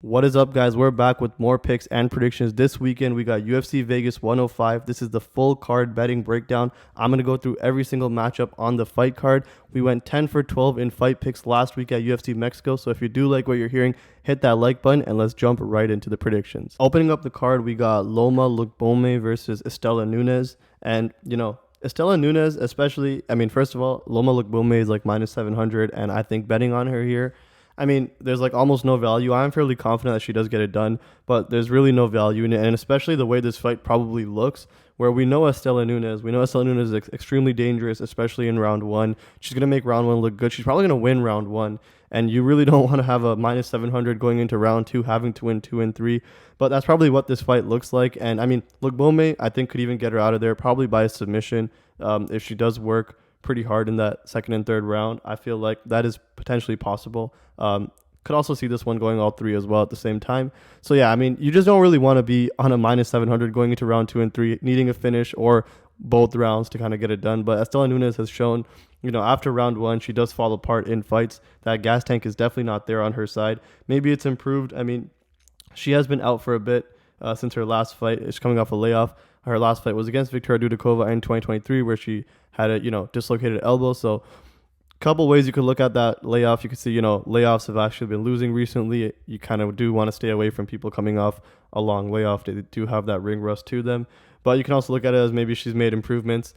What is up, guys? We're back with more picks and predictions. This weekend, we got UFC Vegas 105. This is the full card betting breakdown. I'm going to go through every single matchup on the fight card. We went 10 for 12 in fight picks last week at UFC Mexico. So if you do like what you're hearing, hit that like button and let's jump right into the predictions. Opening up the card, we got Loma Lookboonmee versus Istela Nunes. And, Istela Nunes, especially, first of all, Loma Lookboonmee is like minus 700, and I think betting on her here, there's like almost no value. I'm fairly confident that she does get it done, but there's really no value in it, and especially the way this fight probably looks, where we know Istela Nunes is extremely dangerous, especially in round one. She's going to make round one look good. She's probably going to win round one, and you really don't want to have a minus 700 going into round two, having to win 2 and 3, but that's probably what this fight looks like. And Lookboonmee, I think, could even get her out of there, probably by a submission, if she does work pretty hard in that second and third round. I feel like that is potentially possible. Could also see this one going all three as well at the same time. So yeah, you just don't really want to be on a minus 700 going into round 2 and 3, needing a finish or both rounds to kind of get it done. But Istela Nunes has shown, after round one, she does fall apart in fights. That gas tank is definitely not there on her side. Maybe it's improved. She has been out for a bit since her last fight. She's coming off a layoff. Her last fight was against Victoria Dudikova in 2023, where she had a dislocated elbow. So couple ways you could look at that layoff. You could see, layoffs have actually been losing recently. You kind of do want to stay away from people coming off a long layoff. They do have that ring rust to them. But you can also look at it as maybe she's made improvements.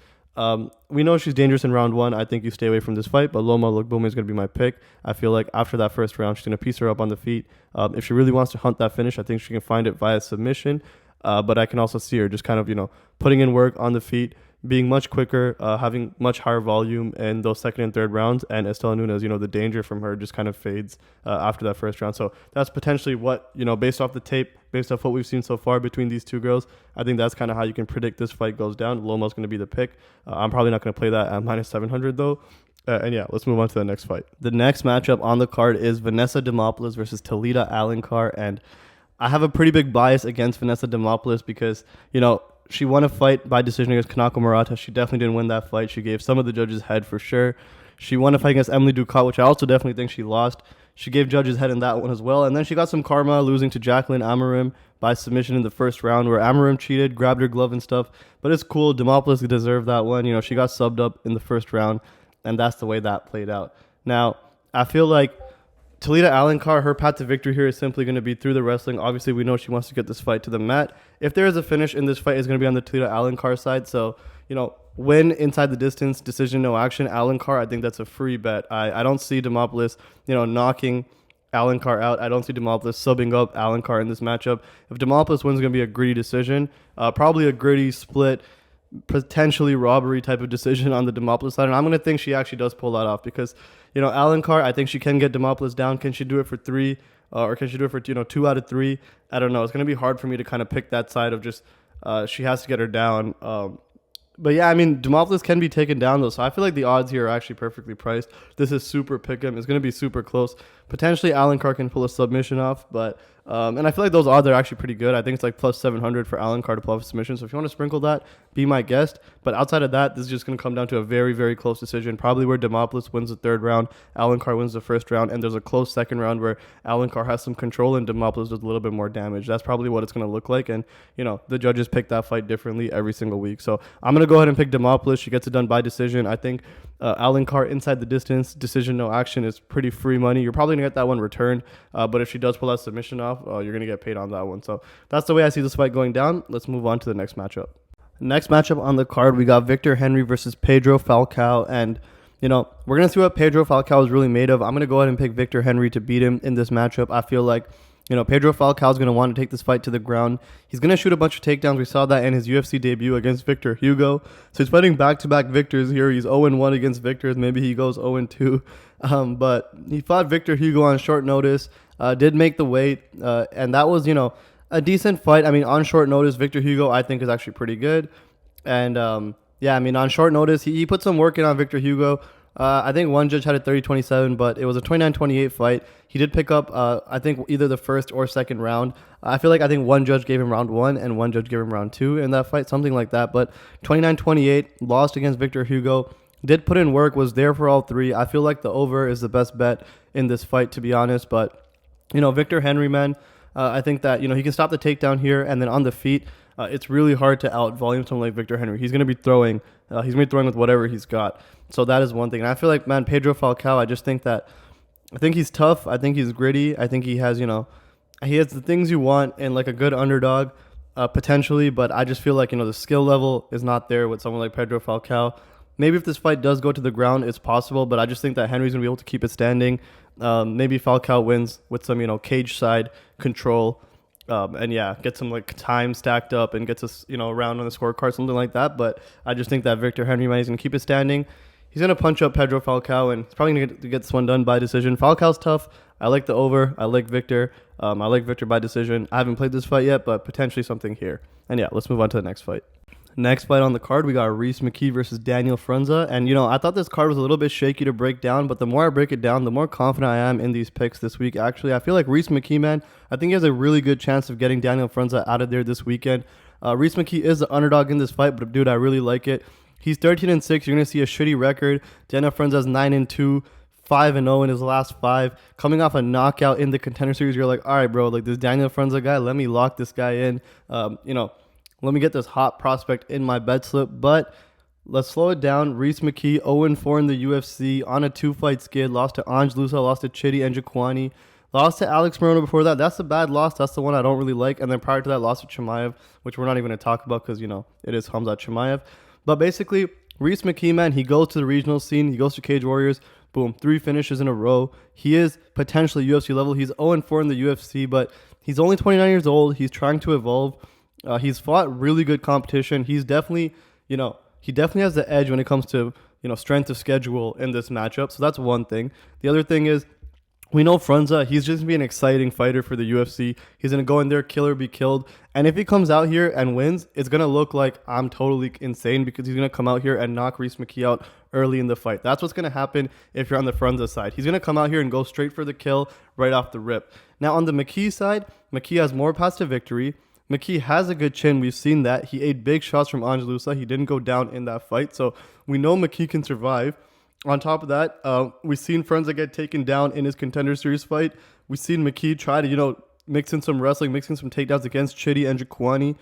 We know she's dangerous in round one. I think you stay away from this fight, but Loma Lookboonmee is going to be my pick. I feel like after that first round, she's going to piece her up on the feet. If she really wants to hunt that finish, I think she can find it via submission. But I can also see her just kind of, putting in work on the feet, being much quicker, having much higher volume in those second and third rounds. And Istela Nunes, the danger from her just kind of fades after that first round. So that's potentially what, based off the tape, based off what we've seen so far between these two girls, I think that's kind of how you can predict this fight goes down. Loma's going to be the pick. I'm probably not going to play that at minus 700 though. And yeah, let's move on to the next fight. The next matchup on the card is Vanessa Demopoulos versus Talita Alencar. And I have a pretty big bias against Vanessa Demopoulos because, she won a fight by decision against Kanako Murata. She definitely didn't win that fight. She gave some of the judges head for sure. She won a fight against Emily Ducat, which I also definitely think she lost. She gave judges head in that one as well. And then she got some karma losing to Jacqueline Amorim by submission in the first round, where Amorim cheated, grabbed her glove and stuff. But it's cool. Demopoulos deserved that one. She got subbed up in the first round, and that's the way that played out. Now, I feel like Talita Alencar, her path to victory here is simply going to be through the wrestling. Obviously, we know she wants to get this fight to the mat. If there is a finish in this fight, it's going to be on the Talita Alencar side. So, win inside the distance, decision, no action, Alencar, I think that's a free bet. I don't see Demopoulos, knocking Alencar out. I don't see Demopoulos subbing up Alencar in this matchup. If Demopoulos wins, it's going to be a gritty decision, probably a gritty split, potentially robbery type of decision on the Demopoulos side. And I'm going to think she actually does pull that off because, Alencar, I think she can get Demopoulos down. Can she do it for 3? Or can she do it for 2 out of 3? I don't know. It's going to be hard for me to kind of pick that side of just she has to get her down. But yeah, Demopoulos can be taken down though, so I feel like the odds here are actually perfectly priced. This is super pick'em. It's going to be super close. Potentially Alencar can pull a submission off, but and I feel like those odds are actually pretty good. I think it's like plus 700 for Alencar to pull off a submission. So if you want to sprinkle that, be my guest. But outside of that, this is just going to come down to a very, very close decision. Probably where Demopoulos wins the third round, Alencar wins the first round, and there's a close second round where Alencar has some control and Demopoulos does a little bit more damage. That's probably what it's going to look like. And, the judges pick that fight differently every single week. So I'm going to go ahead and pick Demopoulos. She gets it done by decision. I think Alencar inside the distance, decision, no action is pretty free money. You're probably going to get that one returned. But if she does pull that submission off, you're going to get paid on that one. So that's the way I see this fight going down. Let's move on to the next matchup. Next matchup on the card, we got Victor Henry versus Pedro Falcao. And, we're going to see what Pedro Falcao is really made of. I'm going to go ahead and pick Victor Henry to beat him in this matchup. I feel like, Pedro Falcao is going to want to take this fight to the ground. He's going to shoot a bunch of takedowns. We saw that in his UFC debut against Victor Hugo. So he's fighting back-to-back victors here. He's 0-1 against victors. Maybe he goes 0-2. But he fought Victor Hugo on short notice, did make the weight, and that was, a decent fight. On short notice, Victor Hugo, I think, is actually pretty good. And, on short notice, he put some work in on Victor Hugo. I think one judge had a 30-27, but it was a 29-28 fight. He did pick up, I think, either the first or second round. I think one judge gave him round 1 and one judge gave him round 2 in that fight, something like that. But 29-28, lost against Victor Hugo. Did put in work, was there for all three. I feel like the over is the best bet in this fight, to be honest. But, Victor Henry, man, I think that, he can stop the takedown here, and then on the feet, it's really hard to out volume someone like Victor Henry. He's going to be throwing. He's going to be throwing with whatever he's got. So that is one thing. And I feel like, man, Pedro Falcao, I think he's tough. I think he's gritty. I think he has, he has the things you want in like a good underdog, potentially. But I just feel like, the skill level is not there with someone like Pedro Falcao. Maybe if this fight does go to the ground, it's possible. But I just think that Henry's going to be able to keep it standing. Maybe Falcao wins with some, cage side control. And yeah, get some like time stacked up and gets us, around on the scorecard, something like that. But I just think that Victor Henry, man, he's going to keep it standing. He's going to punch up Pedro Falcao, and he's probably going to get this one done by decision. Falcao's tough. I like the over. I like Victor. I like Victor by decision. I haven't played this fight yet, but potentially something here. And yeah, let's move on to the next fight. Next fight on the card, we got Rhys McKee versus Daniel Frunza. And, I thought this card was a little bit shaky to break down, but the more I break it down, the more confident I am in these picks this week. Actually, I feel like Rhys McKee, man, I think he has a really good chance of getting Daniel Frunza out of there this weekend. Rhys McKee is the underdog in this fight, but dude, I really like it. He's 13-6. You're going to see a shitty record. Daniel Frunza's 9-2. 5-0 in his last 5. Coming off a knockout in the Contender Series, you're like, all right, bro, like this Daniel Frunza guy, let me lock this guy in. Let me get this hot prospect in my bet slip. But let's slow it down. Rhys McKee, 0-4 in the UFC on a 2-fight skid. Lost to Ange Lusa, lost to Chidi Njokuani. Lost to Alex Morono before that. That's a bad loss. That's the one I don't really like. And then prior to that, lost to Chimaev, which we're not even going to talk about because, it is Khamzat Chimaev. But basically, Rhys McKee, man, he goes to the regional scene. He goes to Cage Warriors. Boom, 3 finishes in a row. He is potentially UFC level. He's 0-4 in the UFC, but he's only 29 years old. He's trying to evolve. He's fought really good competition. He's definitely, he definitely has the edge when it comes to, strength of schedule in this matchup. So that's one thing. The other thing is, we know Frunza, he's just going to be an exciting fighter for the UFC. He's going to go in there, kill or be killed. And if he comes out here and wins, it's going to look like I'm totally insane because he's going to come out here and knock Rhys McKee out early in the fight. That's what's going to happen if you're on the Frunza side. He's going to come out here and go straight for the kill right off the rip. Now, on the McKee side, McKee has more paths to victory. McKee has a good chin. We've seen that. He ate big shots from Ange Lusa. He didn't go down in that fight. So we know McKee can survive. On top of that, we've seen Frunza get taken down in his Contender Series fight. We've seen McKee try to, mix in some wrestling, mix in some takedowns against Chidi and Njokuani.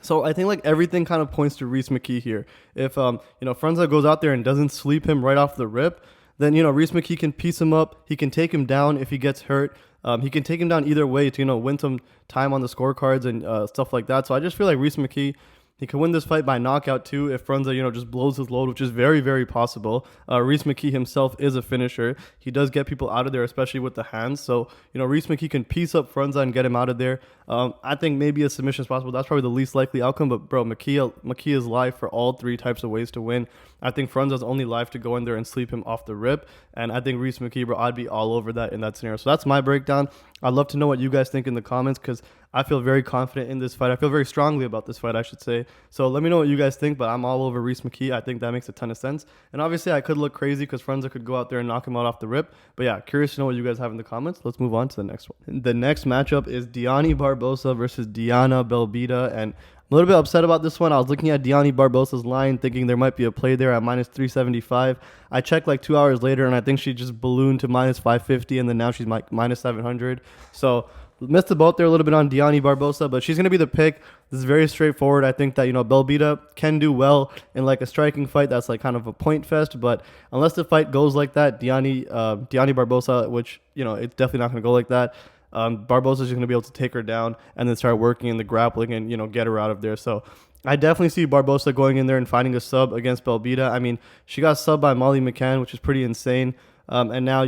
So I think like everything kind of points to Rhys McKee here. If Frunza goes out there and doesn't sleep him right off the rip, then Rhys McKee can piece him up. He can take him down if he gets hurt. He can take him down either way to win some time on the scorecards and stuff like that. So I just feel like Rhys McKee, he can win this fight by knockout too if Frunza, just blows his load, which is very, very possible. Rhys McKee himself is a finisher. He does get people out of there, especially with the hands. So, Rhys McKee can piece up Frunza and get him out of there. I think maybe a submission is possible. That's probably the least likely outcome. But, bro, McKee is live for all 3 types of ways to win. I think Frunza's only live to go in there and sleep him off the rip. And I think Rhys McKee, bro, I'd be all over that in that scenario. So that's my breakdown. I'd love to know what you guys think in the comments because I feel very confident in this fight. I feel very strongly about this fight, I should say. So let me know what you guys think, but I'm all over Rhys McKee. I think that makes a ton of sense. And obviously, I could look crazy because Frunza could go out there and knock him out off the rip. But yeah, curious to know what you guys have in the comments. Let's move on to the next one. The next matchup is Dione Barbosa versus Diana Belbita. And I'm a little bit upset about this one. I was looking at Dione Barbosa's line thinking there might be a play there at minus 375. I checked like 2 hours later, and I think she just ballooned to minus 550, and then now she's like minus 700. So missed the boat there a little bit on Dione Barbosa, but she's going to be the pick. This is very straightforward. I think that, Belbita can do well in like a striking fight that's like kind of a point fest, but unless the fight goes like that, Dione Barbosa, which, it's definitely not going to go like that, Barbosa's just going to be able to take her down and then start working in the grappling and, get her out of there. So I definitely see Barbosa going in there and finding a sub against Belbita. I mean, she got subbed by Molly McCann, which is pretty insane. And now,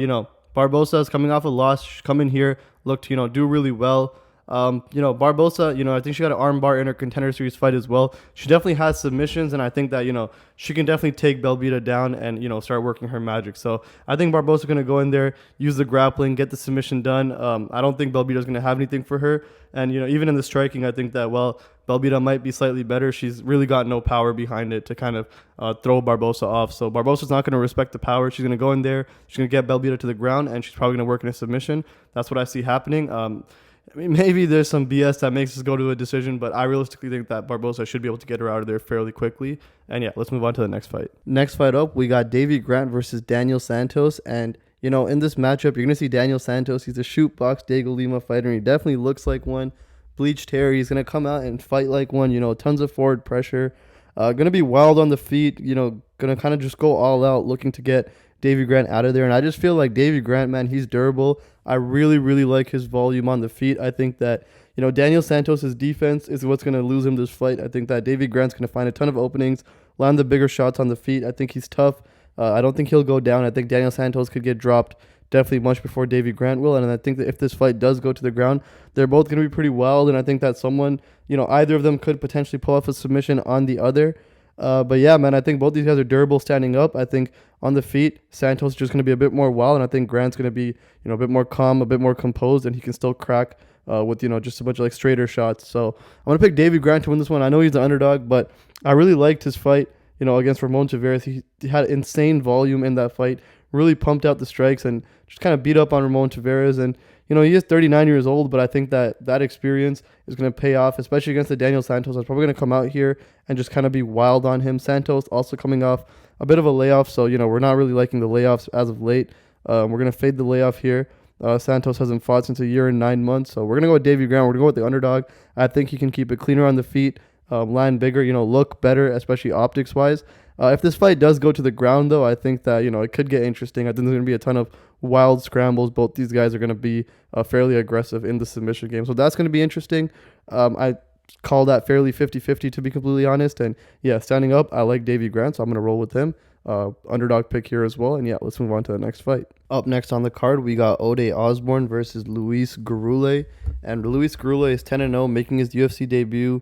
Barbosa is coming off a loss. She's come in here, looked, do really well. Barbosa, I think she got an armbar in her Contender Series fight as well. She definitely has submissions, and I think that, she can definitely take Belbita down and, start working her magic. So I think Barbosa's going to go in there, use the grappling, get the submission done. I don't think Belbita's going to have anything for her. And, even in the striking, I think that, Belbita might be slightly better. She's really got no power behind it to kind of throw Barbosa off. So Barbosa's not going to respect the power. She's going to go in there. She's going to get Belbita to the ground, and she's probably going to work in a submission. That's what I see happening. Maybe there's some BS that makes us go to a decision, but I realistically think that Barbosa should be able to get her out of there fairly quickly. And yeah, let's move on to the next fight. Next fight up, we got Davey Grant versus Daniel Santos. And In this matchup, you're going to see Daniel Santos. He's a shoot box Dago Lima fighter, and he definitely looks like one. Bleached hair. He's going to come out and fight like one. Tons of forward pressure. Going to be wild on the feet. Going to kind of just go all out, looking to get Davey Grant out of there. And I just feel like Davey Grant, man, he's durable. I really, really like his volume on the feet. I think that, Daniel Santos' defense is what's going to lose him this fight. I think that Davey Grant's going to find a ton of openings, land the bigger shots on the feet. I think he's tough. I don't think he'll go down. I think Daniel Santos could get dropped definitely much before Davey Grant will. And I think that if this fight does go to the ground, they're both going to be pretty wild. And I think that someone, either of them could potentially pull off a submission on the other. But yeah, man, I think both these guys are durable standing up. I think on the feet, Santos is just going to be a bit more wild. And I think Grant's going to be, a bit more calm, a bit more composed, and he can still crack with, just a bunch of like straighter shots. So I'm going to pick Davey Grant to win this one. I know he's the underdog, but I really liked his fight, against Lerone Murphy. He had insane volume in that fight, really pumped out the strikes and just kind of beat up on Lerone Murphy. And, he is 39 years old, but I think that experience is going to pay off, especially against the Daniel Santos. That's probably going to come out here and just kind of be wild on him. Santos also coming off a bit of a layoff, so, we're not really liking the layoffs as of late. We're going to fade the layoff here. Santos hasn't fought since a year and 9 months, so we're going to go with Davey Grant. We're going to go with the underdog. I think he can keep it cleaner on the feet, land bigger, look better, especially optics-wise. If this fight does go to the ground, though, I think that, it could get interesting. I think there's going to be a ton of wild scrambles. Both these guys are going to be fairly aggressive in the submission game. So that's going to be interesting. I call that fairly 50-50, to be completely honest. And, yeah, standing up, I like Davey Grant, so I'm going to roll with him. Underdog pick here as well. And, yeah, let's move on to the next fight. Up next on the card, we got Osbourne versus Luis Gurule. And Luis Gurule is 10-0, making his UFC debut.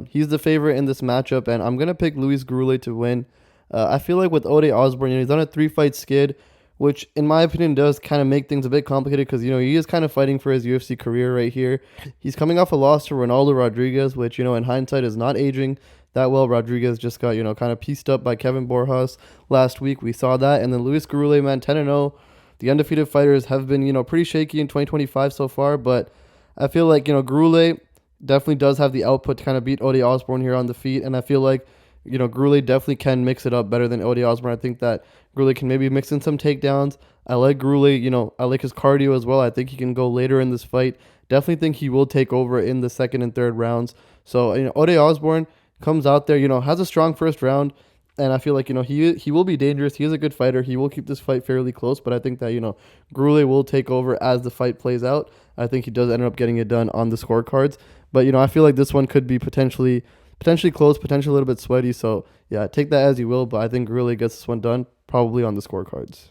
He's the favorite in this matchup, and I'm going to pick Luis Gurule to win. I feel like with Osbourne, he's on a 3-fight skid, which in my opinion does kind of make things a bit complicated because, he is kind of fighting for his UFC career right here. He's coming off a loss to Ronaldo Rodriguez, which, in hindsight is not aging that well. Rodriguez just got, kind of pieced up by Kevin Borjas last week. We saw that. And then Luis Gurule, man, 10-0. The undefeated fighters have been, pretty shaky in 2025 so far, but I feel like, Gurule definitely does have the output to kind of beat Osbourne here on the feet, and I feel like, Gurule definitely can mix it up better than Osbourne. I think that Gurule can maybe mix in some takedowns. I like Gurule, I like his cardio as well. I think he can go later in this fight. Definitely think he will take over in the second and third rounds. So, Osbourne comes out there, has a strong first round, and I feel like, he will be dangerous. He is a good fighter. He will keep this fight fairly close, but I think that, Gurule will take over as the fight plays out. I think he does end up getting it done on the scorecards. But, I feel like this one could be potentially close, potentially a little bit sweaty. So, yeah, take that as you will. But I think Gurule gets this one done, probably on the scorecards.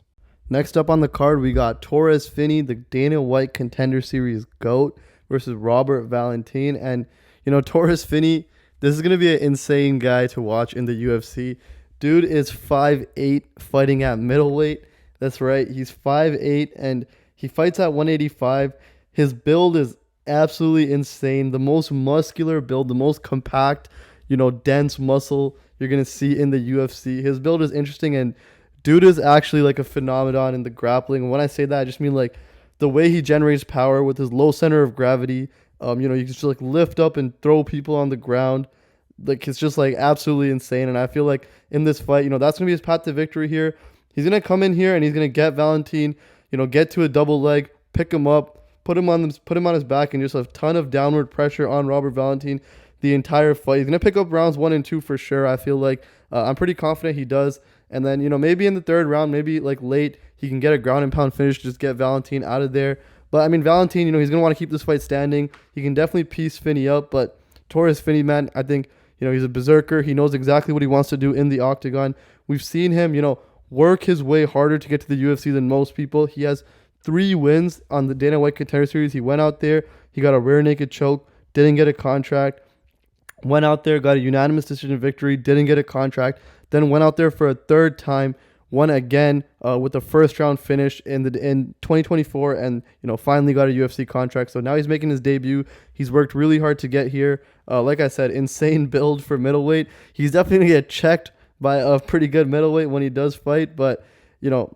Next up on the card, we got Torrez Finney, the Dana White Contender Series GOAT, versus Robert Valentin. And, Torrez Finney, this is going to be an insane guy to watch in the UFC. Dude is 5'8", fighting at middleweight. That's right, he's 5'8", and he fights at 185. His build is absolutely insane. The most muscular build, the most compact, dense muscle you're going to see in the UFC. His build is interesting, and dude is actually like a phenomenon in the grappling. When I say that, I just mean like the way he generates power with his low center of gravity. You can just like lift up and throw people on the ground. Like, it's just like absolutely insane. And I feel like in this fight, that's going to be his path to victory here. He's going to come in here and he's going to get Valentin, get to a double leg, pick him up, put him on his back, and just a ton of downward pressure on Robert Valentin the entire fight. He's going to pick up rounds 1 and 2 for sure. I feel like I'm pretty confident he does. And then, maybe in the third round, maybe like late, he can get a ground and pound finish, just get Valentin out of there. But I mean, Valentin, he's going to want to keep this fight standing. He can definitely piece Finney up, but Torrez Finney, man, I think, he's a berserker. He knows exactly what he wants to do in the octagon. We've seen him, work his way harder to get to the UFC than most people. He has 3 wins on the Dana White Contender Series. He went out there, he got a rear naked choke, didn't get a contract. Went out there, got a unanimous decision victory, didn't get a contract. Then went out there for a third time, won again with a first round finish in 2024, and finally got a UFC contract. So now he's making his debut. He's worked really hard to get here. Like I said, insane build for middleweight. He's definitely gonna get checked by a pretty good middleweight when he does fight, but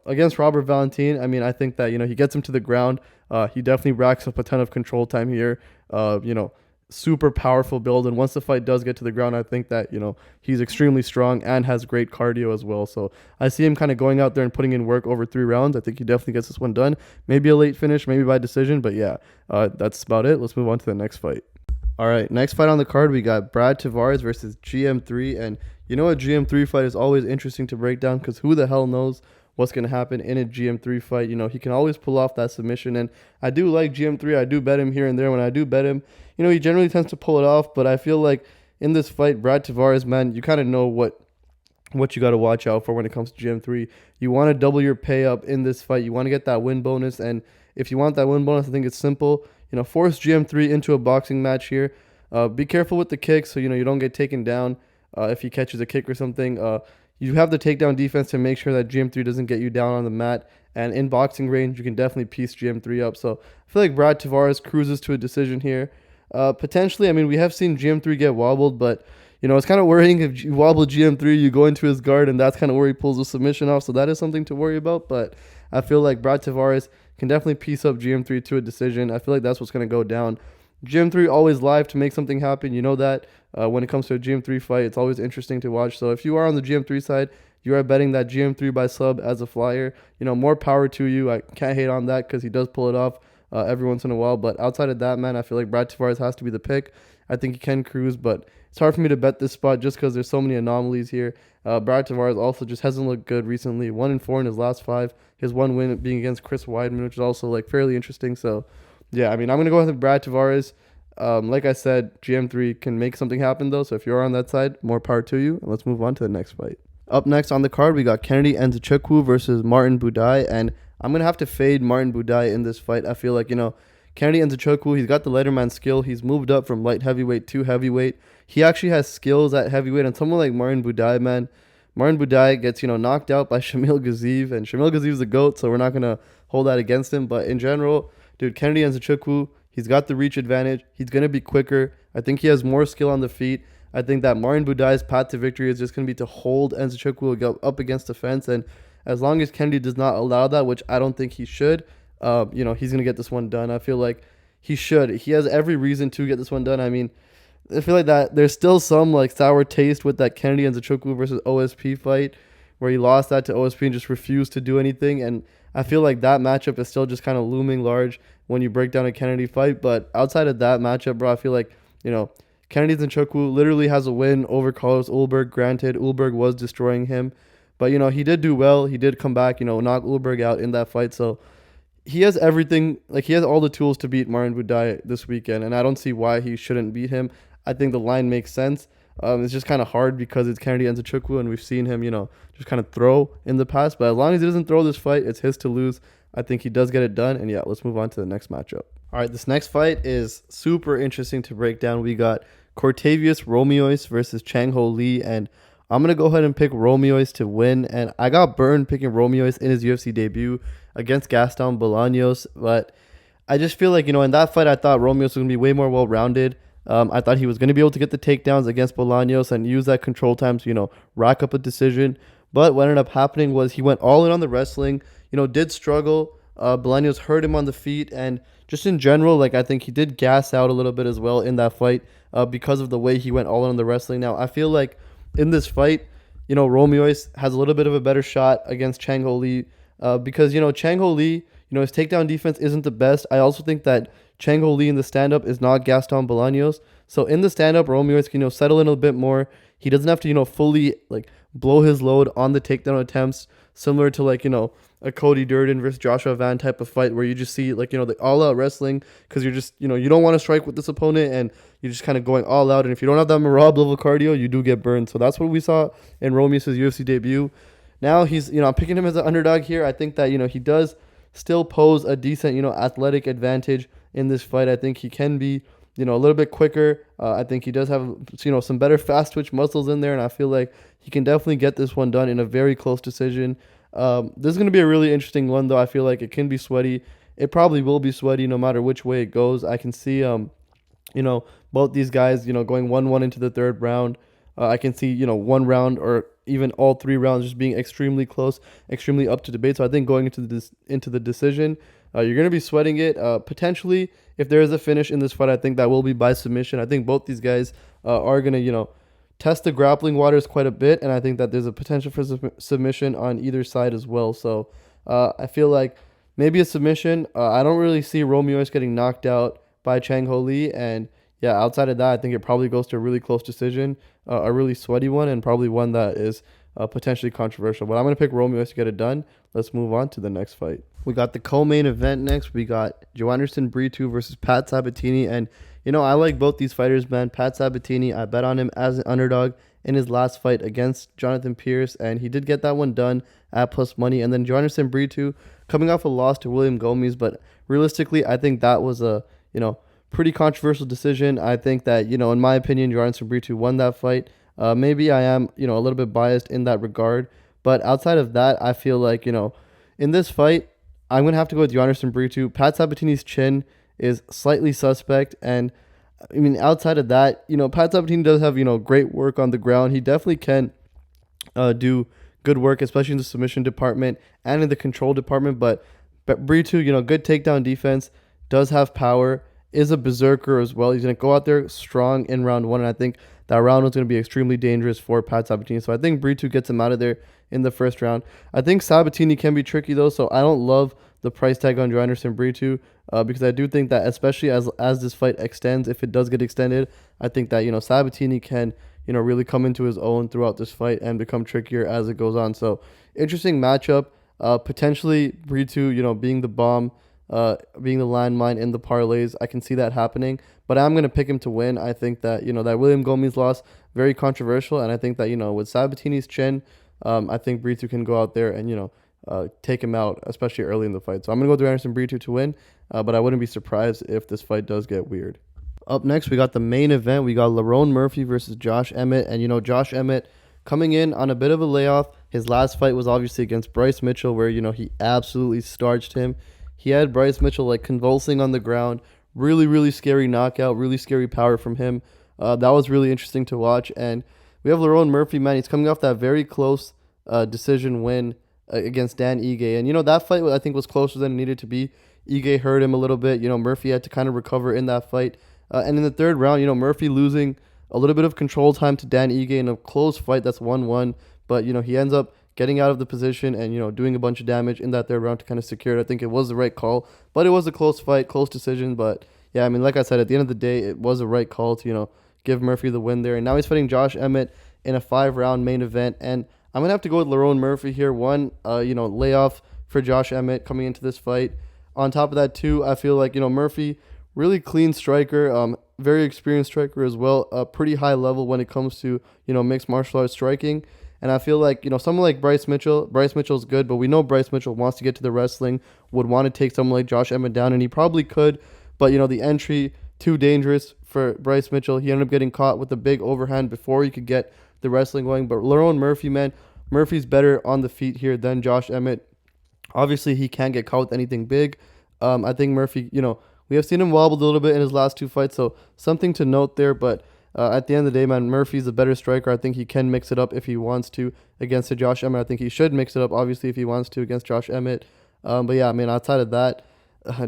against Robert Valentin, I mean, I think that he gets him to the ground. He definitely racks up a ton of control time here. super powerful build, and once the fight does get to the ground, I think that he's extremely strong and has great cardio as well. So I see him kind of going out there and putting in work over 3 rounds. I think he definitely gets this one done. Maybe a late finish, maybe by decision, but yeah, that's about it. Let's move on to the next fight. All right, next fight on the card, we got Brad Tavares versus GM3. And a GM3 fight is always interesting to break down because who the hell knows what's going to happen in a GM3 fight. He can always pull off that submission. And I do like GM3. I do bet him here and there. When I do bet him, he generally tends to pull it off. But I feel like in this fight, Brad Tavares, man, you kind of know what you got to watch out for when it comes to GM3. You want to double your pay up in this fight. You want to get that win bonus. And if you want that win bonus, I think it's simple. Force GM3 into a boxing match here. Be careful with the kicks so you don't get taken down if he catches a kick or something. You have the takedown defense to make sure that GM3 doesn't get you down on the mat. And in boxing range, you can definitely piece GM3 up. So I feel like Brad Tavares cruises to a decision here. Potentially, I mean, we have seen GM3 get wobbled, but it's kind of worrying if you wobble GM3, you go into his guard, and that's kind of where he pulls the submission off. So that is something to worry about. But I feel like Brad Tavares can definitely piece up GM3 to a decision. I feel like that's what's going to go down. GM3 always live to make something happen. You know that when it comes to a GM3 fight, it's always interesting to watch. So if you are on the GM3 side, you are betting that GM3 by sub as a flyer. More power to you. I can't hate on that because he does pull it off every once in a while. But outside of that, man, I feel like Brad Tavares has to be the pick. I think he can cruise, but it's hard for me to bet this spot just because there's so many anomalies here. Brad Tavares also just hasn't looked good recently. 1-4 in his last 5. His one win being against Chris Weidman, which is also like fairly interesting. So yeah, I mean, I'm going to go with Brad Tavares. Like I said, GM3 can make something happen, though. So if you're on that side, more power to you. And let's move on to the next fight. Up next on the card, we got Kennedy Nzechukwu versus Martin Buday. And I'm going to have to fade Martin Buday in this fight. I feel like, Kennedy Nzechukwu, he's got the Letterman skill. He's moved up from light heavyweight to heavyweight. He actually has skills at heavyweight. And someone like Martin Buday, man, Martin Buday gets, knocked out by Shamil Gaziev. And Shamil Gaziev's a GOAT, so we're not going to hold that against him. But in general, dude, Kennedy Nzechukwu, he's got the reach advantage. He's going to be quicker. I think he has more skill on the feet. I think that Martin Buday's path to victory is just going to be to hold Nzechukwu up against the fence. And as long as Kennedy does not allow that, which I don't think he should, he's going to get this one done. I feel like he should. He has every reason to get this one done. I mean, I feel like that there's still some like sour taste with that Kennedy Nzechukwu versus OSP fight where he lost that to OSP and just refused to do anything. And I feel like that matchup is still just kind of looming large when you break down a Kennedy fight. But outside of that matchup, bro, I feel like, Kennedy Nzechukwu literally has a win over Carlos Ulberg. Granted, Ulberg was destroying him. But, he did do well. He did come back, knock Ulberg out in that fight. So he has everything. Like, he has all the tools to beat Martin Buday this weekend. And I don't see why he shouldn't beat him. I think the line makes sense. It's just kind of hard because it's Kennedy Nzechukwu, and we've seen him, just kind of throw in the past. But as long as he doesn't throw this fight, it's his to lose. I think he does get it done. And yeah, let's move on to the next matchup. All right, this next fight is super interesting to break down. We got Cortavius Romeois versus Chang Ho Lee, and I'm going to go ahead and pick Romeois to win. And I got burned picking Romeois in his UFC debut against Gaston Bolaños, but I just feel like, in that fight, I thought Romeois was going to be way more well-rounded. I thought he was going to be able to get the takedowns against Bolaños and use that control time to, rack up a decision. But what ended up happening was he went all in on the wrestling, did struggle. Bolaños hurt him on the feet. And just in general, I think he did gas out a little bit as well in that fight because of the way he went all in on the wrestling. Now, I feel like in this fight, Romeois has a little bit of a better shot against Chang Ho Lee because, Chang Ho Lee, his takedown defense isn't the best. I also think that Chang Ho Lee in the stand-up is not Gaston Bolaños. So in the stand-up, Romeois can, settle in a bit more. He doesn't have to, fully, blow his load on the takedown attempts, similar to, a Cody Durden versus Joshua Van type of fight where you just see, the all-out wrestling because you're just, you don't want to strike with this opponent and you're just kind of going all out. And if you don't have that Marab level cardio, you do get burned. So that's what we saw in Romeois' UFC debut. Now he's, I'm picking him as an underdog here. I think that, he does still pose a decent, athletic advantage in this fight. I think he can be, a little bit quicker. I think he does have, some better fast twitch muscles in there. And I feel like he can definitely get this one done in a very close decision. This is going to be a really interesting one, though. I feel like it can be sweaty. It probably will be sweaty no matter which way it goes. I can see, both these guys, going 1-1 into the third round. I can see, one round or even all 3 rounds just being extremely close, extremely up to debate. So I think going into the decision, you're going to be sweating it. Potentially, if there is a finish in this fight, I think that will be by submission. I think both these guys are going to, test the grappling waters quite a bit, and I think that there's a potential for submission on either side as well. So I feel like maybe a submission. I don't really see Romeo's getting knocked out by Chang Ho Lee, and yeah, outside of that, I think it probably goes to a really close decision, a really sweaty one, and probably one that is potentially controversial. But I'm going to pick Romeo to get it done. Let's move on to the next fight. We got the co-main event next. We got Joanderson Brito versus Pat Sabatini, and I like both these fighters, man. Pat Sabatini, I bet on him as an underdog in his last fight against Jonathan Pierce, and he did get that one done at plus money. And then Joanderson Brito coming off a loss to William Gomes, but realistically, I think that was a pretty controversial decision. I think that in my opinion, Joanderson Brito won that fight. Maybe I am a little bit biased in that regard, but outside of that, I feel like in this fight, I'm gonna have to go with Joanderson Brito. Pat Sabatini's chin is slightly suspect, and I mean outside of that, Pat Sabatini does have great work on the ground. He definitely can do good work, especially in the submission department and in the control department. But Brito, good takedown defense, does have power, is a berserker as well. He's gonna go out there strong in round one, and I think that round was going to be extremely dangerous for Pat Sabatini. So I think Brito gets him out of there in the first round. I think Sabatini can be tricky though, so I don't love the price tag on Joanderson Brito because I do think that especially as this fight extends, if it does get extended, I think that Sabatini can really come into his own throughout this fight and become trickier as it goes on. So interesting matchup. Potentially Brito, being the bomb, being the landmine in the parlays. I can see that happening, but I'm going to pick him to win. I think that, that William Gomes loss, very controversial, and I think that, with Sabatini's chin, I think Brito can go out there and, take him out, especially early in the fight. So I'm going to go with Anderson Brito to win, but I wouldn't be surprised if this fight does get weird. Up next, we got the main event. We got Lerone Murphy versus Josh Emmett, and, Josh Emmett coming in on a bit of a layoff. His last fight was obviously against Bryce Mitchell, where, he absolutely starched him. He had Bryce Mitchell convulsing on the ground. Really, really scary knockout. Really scary power from him. That was really interesting to watch. And we have Lerone Murphy, man. He's coming off that very close decision win against Dan Ige. And, that fight I think was closer than it needed to be. Ige hurt him a little bit. Murphy had to kind of recover in that fight. And in the third round, Murphy losing a little bit of control time to Dan Ige in a close fight that's 1-1. But, he ends up getting out of the position and, doing a bunch of damage in that third round to kind of secure it. I think it was the right call, but it was a close fight, close decision. But yeah, I mean, like I said, at the end of the day, it was a right call to, give Murphy the win there. And now he's fighting Josh Emmett in a 5-round main event. And I'm going to have to go with Lerone Murphy here. One, layoff for Josh Emmett coming into this fight. On top of that, too, I feel like, Murphy, really clean striker, very experienced striker as well, pretty high level when it comes to, mixed martial arts striking. And I feel like, someone like Bryce Mitchell's good, but we know Bryce Mitchell wants to get to the wrestling, would want to take someone like Josh Emmett down, and he probably could. But, the entry, too dangerous for Bryce Mitchell. He ended up getting caught with a big overhand before he could get the wrestling going. But Lerone Murphy, man, Murphy's better on the feet here than Josh Emmett. Obviously, he can't get caught with anything big. I think Murphy, we have seen him wobbled a little bit in his last two fights, so something to note there. But at the end of the day, man, Murphy's a better striker. I think he can mix it up if he wants to against a Josh Emmett. I think he should mix it up, obviously, if he wants to against Josh Emmett. But yeah, I mean, outside of that,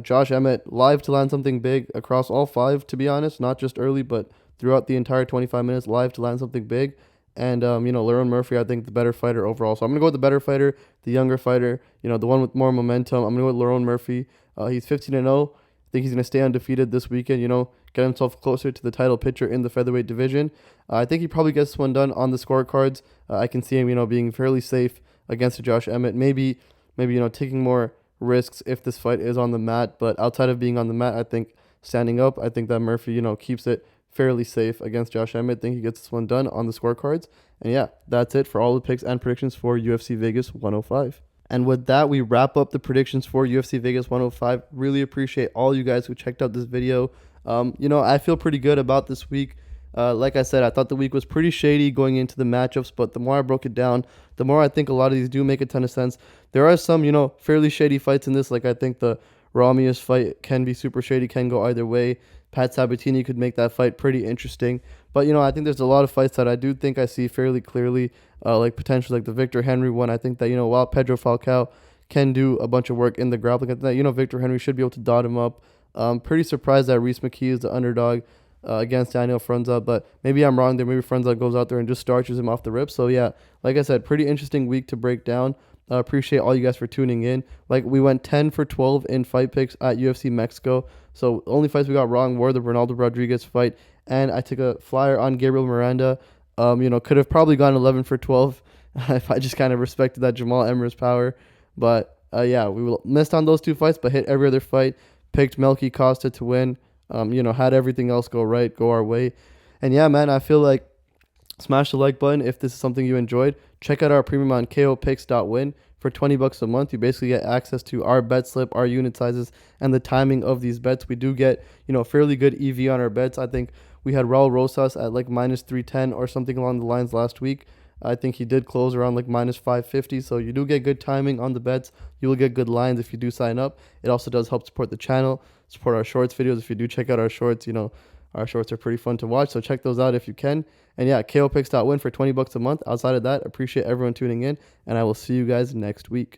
Josh Emmett live to land something big across all five, to be honest, not just early, but throughout the entire 25 minutes, live to land something big. And, Lerone Murphy, I think the better fighter overall. So I'm going to go with the better fighter, the younger fighter, the one with more momentum. I'm going to go with Lerone Murphy. He's 15-0. I think he's going to stay undefeated this weekend, get himself closer to the title picture in the featherweight division. I think he probably gets this one done on the scorecards. I can see him, being fairly safe against a Josh Emmett. Maybe, taking more risks if this fight is on the mat. But outside of being on the mat, I think standing up, I think that Murphy, keeps it fairly safe against Josh Emmett. I think he gets this one done on the scorecards. And yeah, that's it for all the picks and predictions for UFC Vegas 105. And with that, we wrap up the predictions for UFC Vegas 105. Really appreciate all you guys who checked out this video. I feel pretty good about this week. Like I said, I thought the week was pretty shady going into the matchups, but the more I broke it down, the more I think a lot of these do make a ton of sense. There are some, fairly shady fights in this. Like I think the Ramius fight can be super shady, can go either way. Pat Sabatini could make that fight pretty interesting. But, I think there's a lot of fights that I do think I see fairly clearly, like potentially like the Victor Henry one. I think that, while Pedro Falcao can do a bunch of work in the grappling. That, you know, Victor Henry should be able to dot him up. Pretty surprised that Rhys McKee is the underdog against Daniel Frunza, but maybe I'm wrong there. Maybe Frunza goes out there and just starches him off the rip. So yeah, like I said, pretty interesting week to break down. Appreciate all you guys for tuning in. Like, we went 10 for 12 in fight picks at UFC Mexico. So only fights we got wrong were the Ronaldo Rodriguez fight, and I took a flyer on Gabriel Miranda. You know, could have probably gone 11 for 12 if I just kind of respected that Jamal Emmer's power. But yeah, we missed on those two fights, but hit every other fight. Picked Melky Costa to win. You know, had everything else go right, go our way. And yeah, man, I feel like smash the like button if this is something you enjoyed. Check out our premium on kopicks.win. For $20 a month, you basically get access to our bet slip, our unit sizes, and the timing of these bets. We do get, you know, fairly good EV on our bets. I think we had Raul Rosas at like minus 310 or something along the lines last week. I think he did close around like minus 550. So you do get good timing on the bets. You will get good lines if you do sign up. It also does help support the channel, support our shorts videos. If you do check out our shorts, you know, our shorts are pretty fun to watch. So check those out if you can. And yeah, kopicks.win for $20 a month. Outside of that, appreciate everyone tuning in, and I will see you guys next week.